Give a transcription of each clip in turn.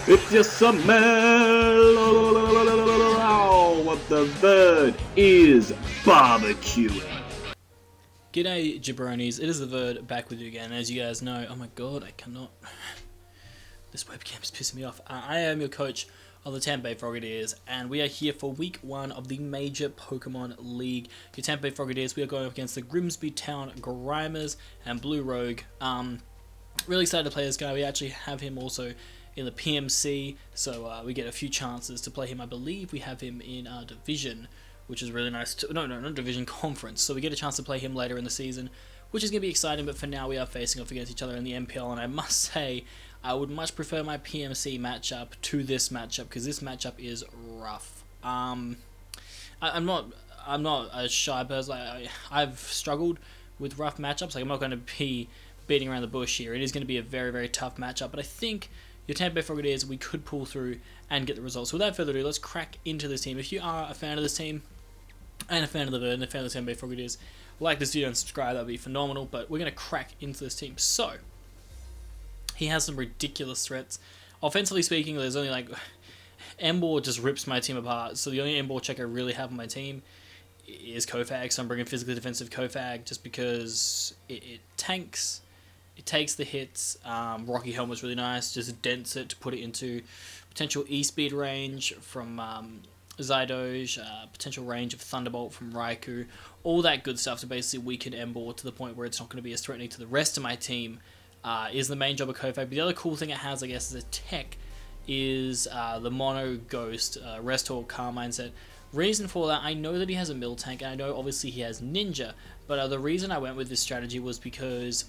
It's your summer. What the bird is barbecuing. G'day jabronis, it is the Verd back with you again. As you guys know, oh my god, I cannot. This webcam is pissing me off. I am your coach of the Tampa Bay Frogadiers, and we are here for week 1 of the major Pokemon League. Your Tampa Bay Frogadiers, we are going up against the Grimsby Town Grimers and Blue Rogue. Really excited to play this guy. We actually have him also in the PMC, so we get a few chances to play him. I believe we have him in our division, which is really nice. No, not division, conference. So we get a chance to play him later in the season, which is going to be exciting, but for now we are facing off against each other in the MPL, and I must say, I would much prefer my PMC matchup to this matchup, because this matchup is rough. I'm not a shy person. I've struggled with rough matchups. Like, I'm not going to be beating around the bush here. It is going to be a very, very tough matchup, but I think your Tampa Bay Frogadiers, we could pull through and get the results. So without further ado, let's crack into this team. If you are a fan of this team, and a fan of the Verd, and a fan of the Tampa Bay Frogadiers, like this video and subscribe, that would be phenomenal, but we're going to crack into this team. So, he has some ridiculous threats. Offensively speaking, there's only like, Embor just rips my team apart, so the only Embor check I really have on my team is Kofag, so I'm bringing physically defensive Kofag just because it tanks. It takes the hits. Rocky Helmet's really nice. Just dents it to put it into potential E-speed range from Zydoge, potential range of Thunderbolt from Raikou. All that good stuff to basically weaken Embor to the point where it's not going to be as threatening to the rest of my team is the main job of Kofag. But the other cool thing it has, I guess, as a tech is the Mono Ghost Restore Carmine set. Reason for that, I know that he has a Miltank, and I know obviously he has Ninja, but the reason I went with this strategy was because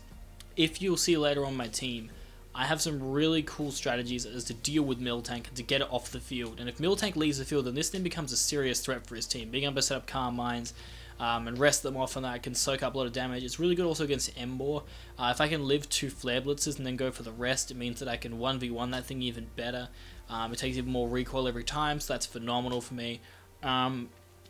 if you'll see later on my team, I have some really cool strategies as to deal with Miltank and to get it off the field. And if Miltank leaves the field, then this then becomes a serious threat for his team. Being able to set up Calm Minds and rest them off on that can soak up a lot of damage. It's really good also against Embor. If I can live 2 Flare Blitzes and then go for the rest, it means that I can 1v1 that thing even better. It takes even more recoil every time, so that's phenomenal for me.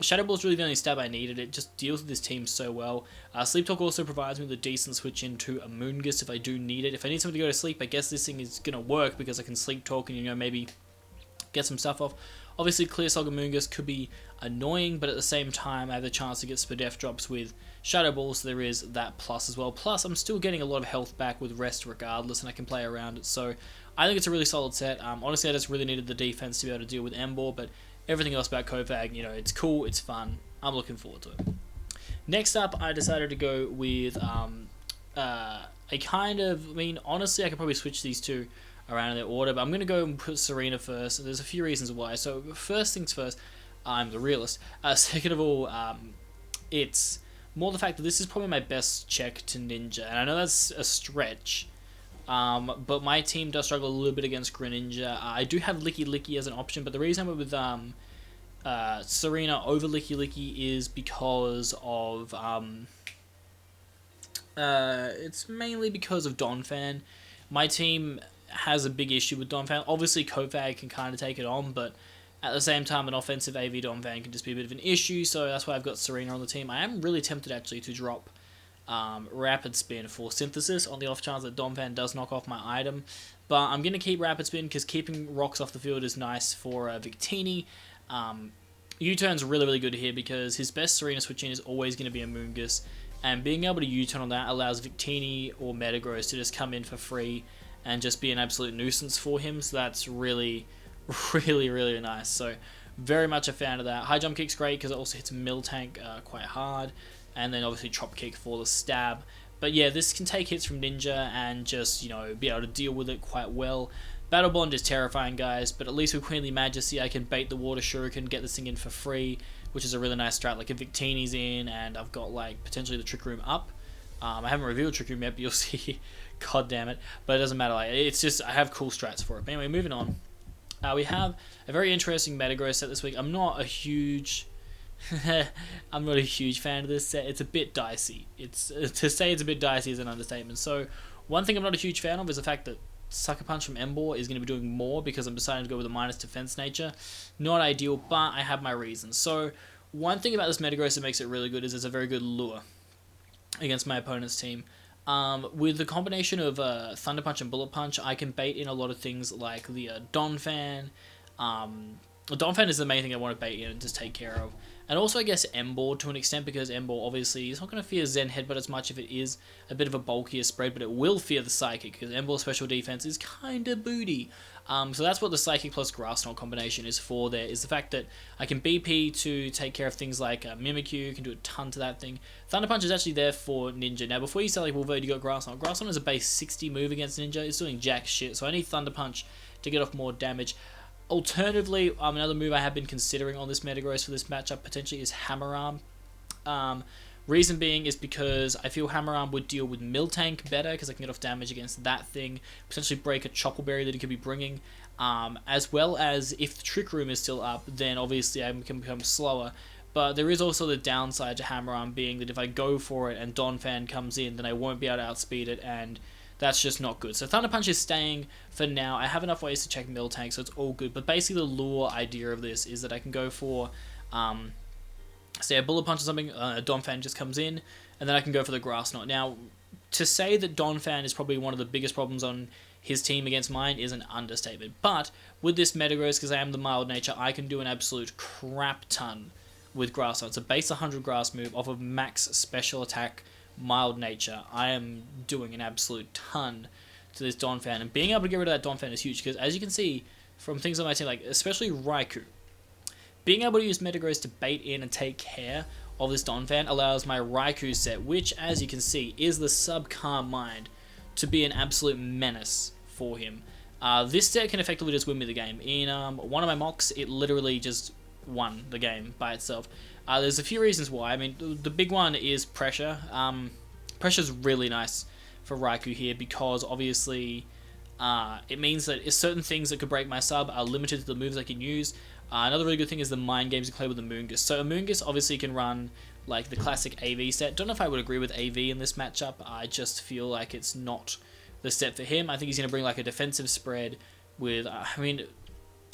Shadow Ball is really the only stab I needed. It just deals with this team so well. Sleep Talk also provides me with a decent switch into a Moongus if I do need it. If I need something to go to sleep, I guess this thing is going to work because I can Sleep Talk and, maybe get some stuff off. Obviously, Clear Saga Moongus could be annoying, but at the same time, I have the chance to get Spadef drops with Shadow Ball, so there is that plus as well. Plus, I'm still getting a lot of health back with Rest regardless, and I can play around it. So, I think it's a really solid set. Honestly, I just really needed the defense to be able to deal with Embor, but everything else about Kofag, it's cool, it's fun. I'm looking forward to it. Next up, I decided to go with honestly, I could probably switch these two around in their order, but I'm going to go and put Serena first. There's a few reasons why. So, first things first, I'm the realist. Second of all, it's more the fact that this is probably my best check to Ninja, and I know that's a stretch, but my team does struggle a little bit against Greninja. I do have Licky Licky as an option, but the reason I went with Serena over Licky Licky is because of it's mainly because of Donphan. My team has a big issue with Donphan. Obviously, Kofag can kind of take it on, but at the same time, an offensive AV Donphan can just be a bit of an issue, so that's why I've got Serena on the team. I am really tempted, actually, to drop Rapid Spin for Synthesis on the off chance that Donphan does knock off my item, but I'm going to keep Rapid Spin because keeping rocks off the field is nice for Victini. U-turn's really, really good here because his best Serena switch in is always going to be a Moongus, and being able to U-turn on that allows Victini or Metagross to just come in for free and just be an absolute nuisance for him, so that's really, really, really nice. So, very much a fan of that. High Jump Kick's great because it also hits Miltank quite hard, and then obviously Chop Kick for the stab. But yeah, this can take hits from Ninja and just, be able to deal with it quite well. Battle Bond is terrifying, guys, but at least with Queenly Majesty, I can bait the Water Shuriken, get this thing in for free, which is a really nice strat. Like, if Victini's in, and I've got, potentially the Trick Room up. I haven't revealed Trick Room yet, but you'll see. God damn it. But it doesn't matter. It's just, I have cool strats for it. But anyway, moving on. We have a very interesting Metagross set this week. I'm not a huge fan of this set. It's a bit dicey. To say it's a bit dicey is an understatement. So, one thing I'm not a huge fan of is the fact that Sucker Punch from Embor is going to be doing more because I'm deciding to go with a minus defense nature. Not ideal, but I have my reasons. So, one thing about this Metagross that makes it really good is it's a very good lure against my opponent's team. With the combination of Thunder Punch and Bullet Punch, I can bait in a lot of things like the Donphan. Donphan is the main thing I want to bait in and just take care of. And also, I guess, Embor to an extent, because Embor obviously is not going to fear Zen Headbutt as much if it is a bit of a bulkier spread, but it will fear the Psychic, because Embor's special defense is kind of booty. So that's what the Psychic plus Grass Knot combination is for there, is the fact that I can BP to take care of things like Mimikyu, can do a ton to that thing. Thunder Punch is actually there for Ninja. Now, before you say, like, well, Verd, you got Grass Knot. Grass Knot is a base 60 move against Ninja. It's doing jack shit, so I need Thunder Punch to get off more damage. Alternatively, another move I have been considering on this Metagross for this matchup potentially is Hammer Arm. Reason being is because I feel Hammer Arm would deal with Miltank better, because I can get off damage against that thing, potentially break a Chocolberry that he could be bringing, as well as if the Trick Room is still up, then obviously I can become slower. But there is also the downside to Hammer Arm being that if I go for it and Donphan comes in, then I won't be able to outspeed it, and that's just not good. So Thunder Punch is staying for now. I have enough ways to check Miltank, so it's all good. But basically the lure idea of this is that I can go for, say, a Bullet Punch or something, Donphan just comes in, and then I can go for the Grass Knot. Now, to say that Donphan is probably one of the biggest problems on his team against mine is an understatement. But with this Metagross, because I am the mild nature, I can do an absolute crap ton with Grass Knot. It's a base 100 grass move off of max special attack mild nature. I am doing an absolute ton to this Donphan, and being able to get rid of that Donphan is huge, because as you can see from things on my team, like especially Raikou, being able to use Metagross to bait in and take care of this Donphan allows my Raikou set, which as you can see is the sub-Calm Mind, to be an absolute menace for him. This set can effectively just win me the game. In one of my mocks, it literally just won the game by itself. There's a few reasons why. I mean, the big one is pressure. Pressure's really nice for Raikou here, because obviously it means that certain things that could break my sub are limited to the moves I can use. Another really good thing is the mind games you play with the Moongus. So a Moongus obviously can run like the classic AV set. Don't know if I would agree with AV in this matchup. I just feel like it's not the set for him. I think he's going to bring like a defensive spread with, I mean,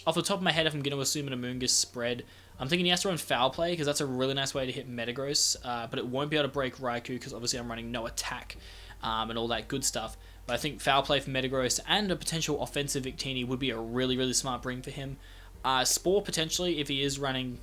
off the top of my head, if I'm going to assume in a Moongus spread, I'm thinking he has to run Foul Play, because that's a really nice way to hit Metagross, but it won't be able to break Raikou, because obviously I'm running no attack and all that good stuff. But I think Foul Play for Metagross and a potential offensive Victini would be a really, really smart bring for him. Spore, potentially, if he is running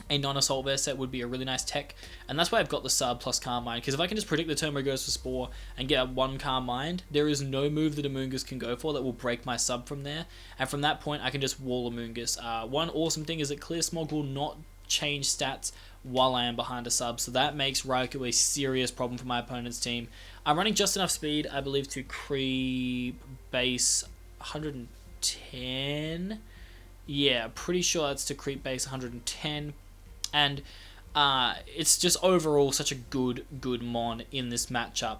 a non-assault vest set, would be a really nice tech, and that's why I've got the sub plus Calm Mind, because if I can just predict the turn where it goes for Spore and get a 1 Calm Mind, there is no move that a Moongus can go for that will break my sub from there, and from that point I can just wall a Moongus. One awesome thing is that Clear Smog will not change stats while I am behind a sub, so that makes Raikou a serious problem for my opponent's team. I'm running just enough speed, I believe, to creep base 110. Yeah, pretty sure that's to creep base 110. And it's just overall such a good mon in this matchup.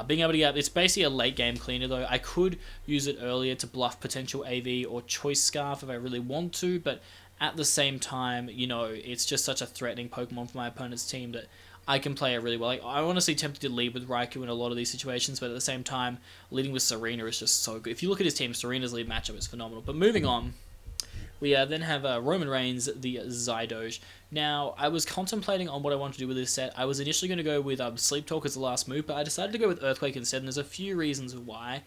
Being able to get, it's basically a late game cleaner though. I could use it earlier to bluff potential AV or Choice Scarf if I really want to, but at the same time, you know, it's just such a threatening Pokemon for my opponent's team that I can play it really well. Like, I'm honestly tempted to lead with Raikou in a lot of these situations, but at the same time, leading with Serena is just so good. If you look at his team, Serena's lead matchup is phenomenal. But moving on, we then have Roman Reigns, the Zydoge. Now, I was contemplating on what I wanted to do with this set. I was initially going to go with Sleep Talk as the last move, but I decided to go with Earthquake instead, and there's a few reasons why.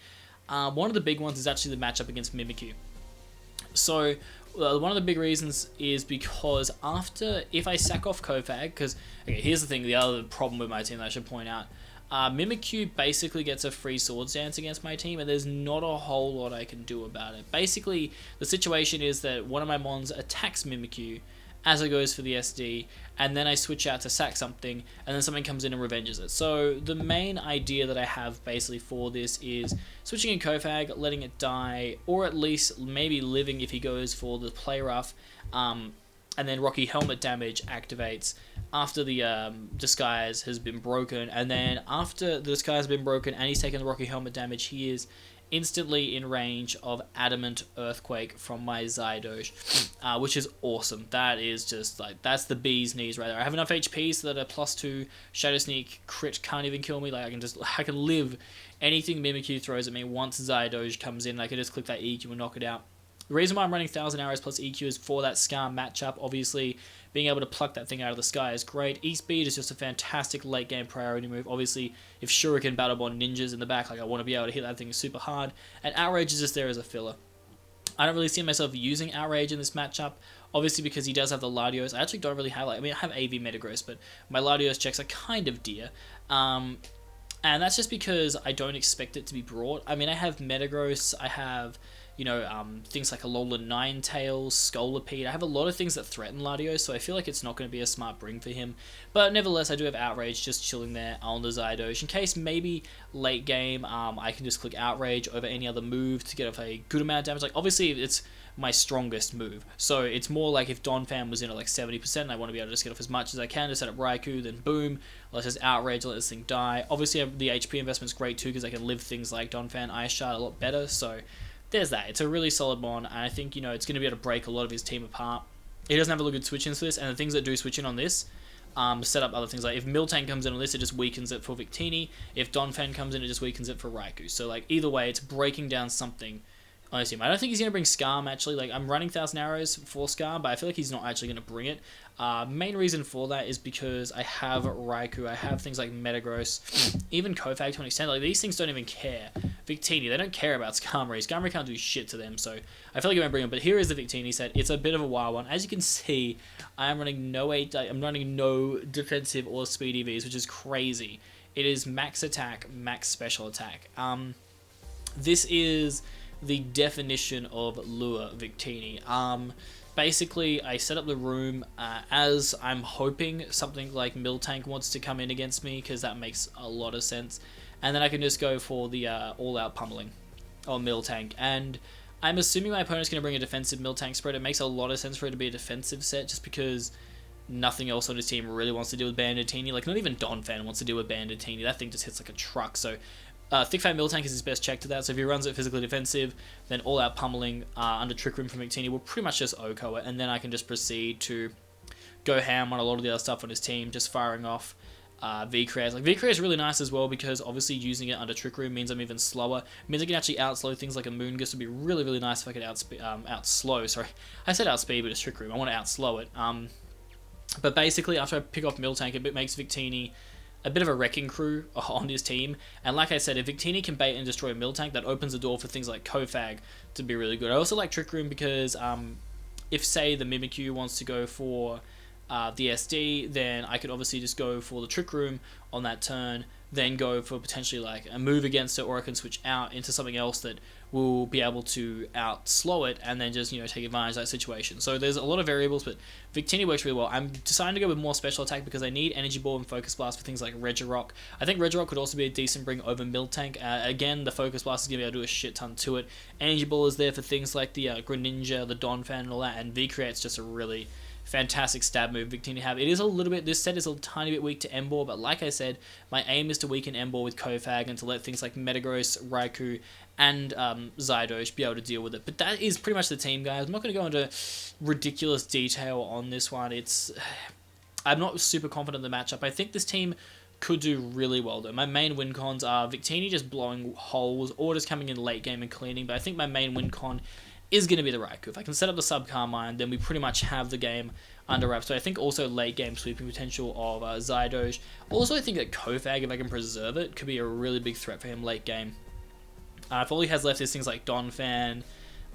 One of the big ones is actually the matchup against Mimikyu. So, one of the big reasons is because if I sack off Kofag, because, okay, here's the thing, the other problem with my team that I should point out. Mimikyu basically gets a free Swords Dance against my team, and there's not a whole lot I can do about it. Basically, the situation is that one of my mons attacks Mimikyu as it goes for the SD, and then I switch out to sack something, and then something comes in and revenges it. So the main idea that I have basically for this is switching in Kofag, letting it die, or at least maybe living if he goes for the Play Rough, and then Rocky Helmet damage activates after the disguise has been broken, and then after the disguise has been broken and he's taken the Rocky Helmet damage, he is instantly in range of Adamant Earthquake from my Zydoge, which is awesome. That is just like, that's the bee's knees right there. I have enough HP so that a +2 Shadow Sneak crit can't even kill me. Like, I can live anything Mimikyu throws at me once Zydoge comes in. I can just click that EQ and knock it out. The reason why I'm running 1000 arrows plus EQ is for that Scar matchup. Obviously, being able to pluck that thing out of the sky is great. E-Speed is just a fantastic late game priority move. Obviously, if Shuriken Battle Bond ninjas in the back, like I want to be able to hit that thing super hard. And Outrage is just there as a filler. I don't really see myself using Outrage in this matchup. Obviously, because he does have the Latios. I actually don't really have, like, I mean, I have AV Metagross, but my Latios checks are kind of dear. And that's just because I don't expect it to be brought. I mean, I have Metagross, I have, you know, things like Alolan Ninetales, Scolipede. I have a lot of things that threaten Latios, so I feel like it's not going to be a smart bring for him. But nevertheless, I do have Outrage just chilling there on the Zydosh, in case maybe late game I can just click Outrage over any other move to get off a good amount of damage. Like, obviously, it's my strongest move, so it's more like if Donphan was in at like 70% and I want to be able to just get off as much as I can to set up Raikou, then boom, let's just Outrage, let this thing die. Obviously, the HP investment's great too, because I can live things like Donphan, Ice Shard a lot better, so there's that. It's a really solid mon, and I think, you know, it's going to be able to break a lot of his team apart. He doesn't have a lot of good switch-ins for this, and the things that do switch in on this set up other things. Like if Miltank comes in on this, it just weakens it for Victini. If Donphan comes in, it just weakens it for Raikou. So like either way, it's breaking down something on his team. I don't think he's going to bring Scarm actually. Like I'm running 1000 arrows for Scarm, but I feel like he's not actually going to bring it. Main reason for that is because I have Raikou, I have things like Metagross, even Kofag to an extent. Like these things don't even care. Victini, they don't care about Skarmory. Skarmory can't do shit to them, so I feel like I'm going to bring him. But here is the Victini set. It's a bit of a wild one. As you can see, I'm running I'm running no defensive or speed EVs, which is crazy. It is max attack, max special attack. This is the definition of lure Victini. Basically, I set up the room as I'm hoping something like Miltank wants to come in against me, because that makes a lot of sense. And then I can just go for the all-out pummeling on Miltank. And I'm assuming my opponent's going to bring a defensive Miltank spread. It makes a lot of sense for it to be a defensive set, just because nothing else on his team really wants to deal with Banditini. Like, not even Donphan wants to deal with Banditini. That thing just hits like a truck. So Thick Fat Miltank is his best check to that, so if he runs it physically defensive, then all-out pummeling under Trick Room from Victini will pretty much just OHKO it, and then I can just proceed to go ham on a lot of the other stuff on his team, just firing off V-Create. Like, V-Create is really nice as well, because obviously using it under Trick Room means I'm even slower. It means I can actually outslow things like a Moongus. Would be really, really nice if I could outslow. Sorry, I said outspeed, but it's Trick Room. I want to outslow it. But basically, after I pick off Miltank, it makes Victini a bit of a wrecking crew on his team. And like I said, if Victini can bait and destroy Miltank, that opens the door for things like Kofag to be really good. I also like Trick Room because if, say, the Mimikyu wants to go for the SD, then I could obviously just go for the Trick Room on that turn, then go for potentially like a move against it, or I can switch out into something else that will be able to outslow it, and then just, you know, take advantage of that situation. So there's a lot of variables, but Victini works really well. I'm deciding to go with more special attack because I need Energy Ball and Focus Blast for things like Regirock. I think Regirock could also be a decent bring over Miltank. Again, the Focus Blast is going to be able to do a shit ton to it. Energy Ball is there for things like the Greninja, the Donphan, and all that, and V-Create's just a really fantastic stab move Victini have. It is a little bit, this set is a tiny bit weak to Emboar, but like I said, my aim is to weaken Emboar with Kofag and to let things like Metagross, Raikou, and Zydosh be able to deal with it. But that is pretty much the team, guys. I'm not going to go into ridiculous detail on this one. I'm not super confident in the matchup. I think this team could do really well, though. My main win cons are Victini just blowing holes, or just coming in late game and cleaning, but I think my main win con is going to be the Raikou. If I can set up the sub Carmine, then we pretty much have the game under wraps. So I think also late game sweeping potential of Zydosh. Also, I think that Kofag, if I can preserve it, could be a really big threat for him late game. If all he has left is things like Donphan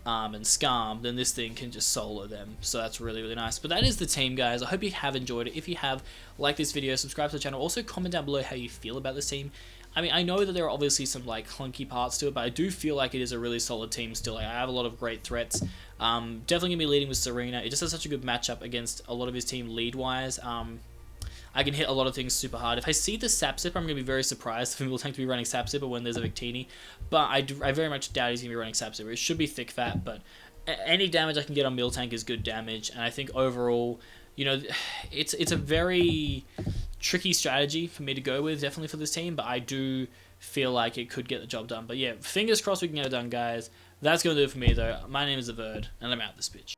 and Skarm, then this thing can just solo them. So that's really, really nice. But that is the team, guys. I hope you have enjoyed it. If you have, like this video, subscribe to the channel. Also, comment down below how you feel about this team. I mean, I know that there are obviously some like clunky parts to it, but I do feel like it is a really solid team still. Like, I have a lot of great threats. Definitely going to be leading with Serena. It just has such a good matchup against a lot of his team lead-wise. I can hit a lot of things super hard. If I see the Sap Sipper, I'm going to be very surprised for Miltank to be running Sap Sipper when there's a Victini. But I very much doubt he's going to be running Sap Sipper. It should be Thick Fat, but any damage I can get on Miltank is good damage. And I think overall, you know, it's a very tricky strategy for me to go with, definitely for this team. But I do feel like it could get the job done. But yeah, fingers crossed we can get it done, guys. That's going to do it for me, though. My name is The Bird, and I'm out this bitch.